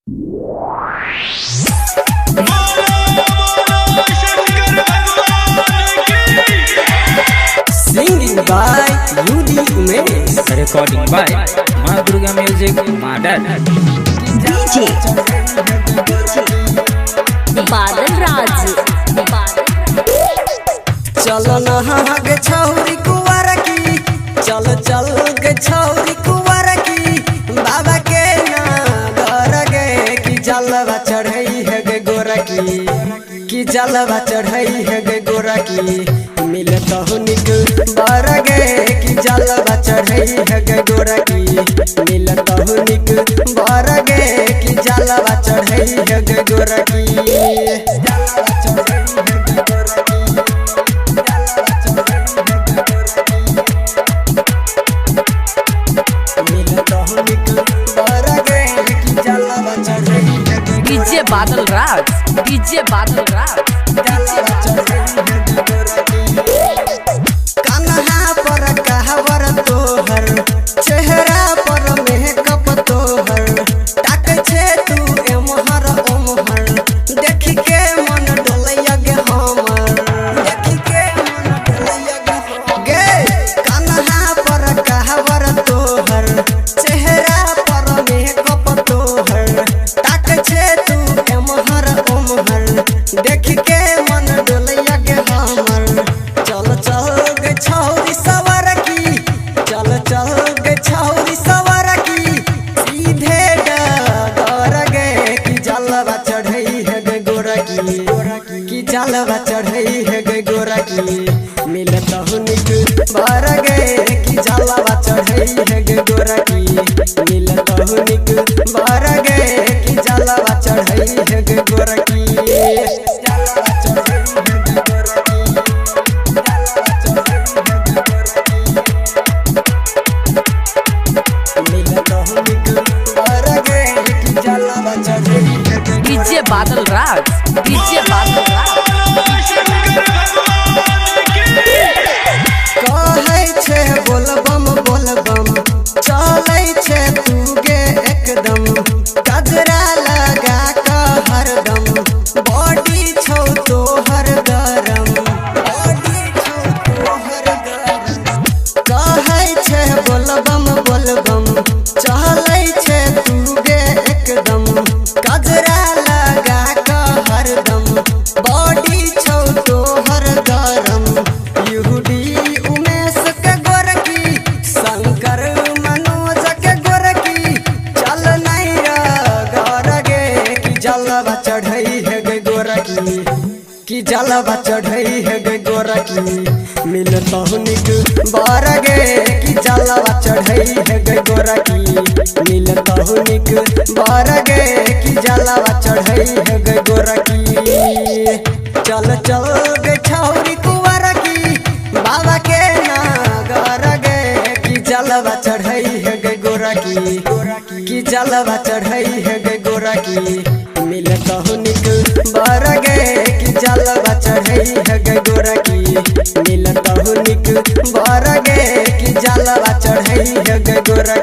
Singing by Yudi Umesh. Recording by Ma Durga Music, Madad. DJ बादल राज चलो नहा गे छौरी कुंवर की, चल चल गे छौरी कुंवर की, बाबा के नागर गे कि जलवा चढ़ई है गे गोरा की जलवा चढ़ई है गे गोरा की, मिलत हुनिक बर गे कि जलवा चढ़ई है गे गोरा की, मिलत हुनिक बर गे कि जलवा चढ़ई है गे गोरा की, जलवा चढ़ई है गे गोरा की। डीजे बादल राज डीजे बादल राज कन्हा पर कहवर तोहर, चेहरा पर मेकअप तोहर, ताक छे तू एमहर ओमहर, देखी के मन डोलैया गे हमर, देखी के मन डोलैया गे कन्हा पर कहवर तोहर, चेहरा पर मेकअप तोहर, ताक छे तू एमहर ओमहर, देखी के मन डोलैया गे हमर, चल चल गे छौरी सवर की, चल चल गे छौरी सवर की, सीधे डगर गे कि जलवा चढ़ई है गे गोरा की जलवा चढ़ई है गे गोरा की, मिलत हुनिक बर गे कि जलवा चढ़ई है गे गोरा की, मिलत हुनिक बर गे कि जलवा चढ़ई है गे गोरा की, जलवा चढ़ई है गे गोरा की। डीजे बादल राज डीजे बादल राज कहै छे बोलबम बोलबम, चलै छे तू गे एकदम, गजरा लगा कऽ हरदम, बॉडी छौ तोहर गरम, बॉडी छौ तोहर गरम, कहै छे बोलबम बोलबम, चलै छे तू गे एकदम, गजरा लगा कऽ हरदम, बॉडी छौ तोहर गरम, यूडी उमेश के गोरकी, शंकर मनोज के गोरकी, चल नहीं गर गे कि जलवा चढ़ई है गे गोरकी, कि जलवा चढ़ई है गे गोरकी, मिलत हुनिक बर गे कि जलवा चढ़ई है गे गोरकी, मिलत हुनिक बर गे कि जलवा चढ़ई है गे गोरकी, चल चल गे छौरी कुंवर की, बाबा के नागर गे कि जलवा चढ़ई है गे गोरा की जलवा चढ़ई है गे गोरा की, मिलत हुनिक बर गे कि जलवा चढ़ई है गे गोरा की, मिलत हुनिक बर गे कि जलवा चढ़ई है गे गोरा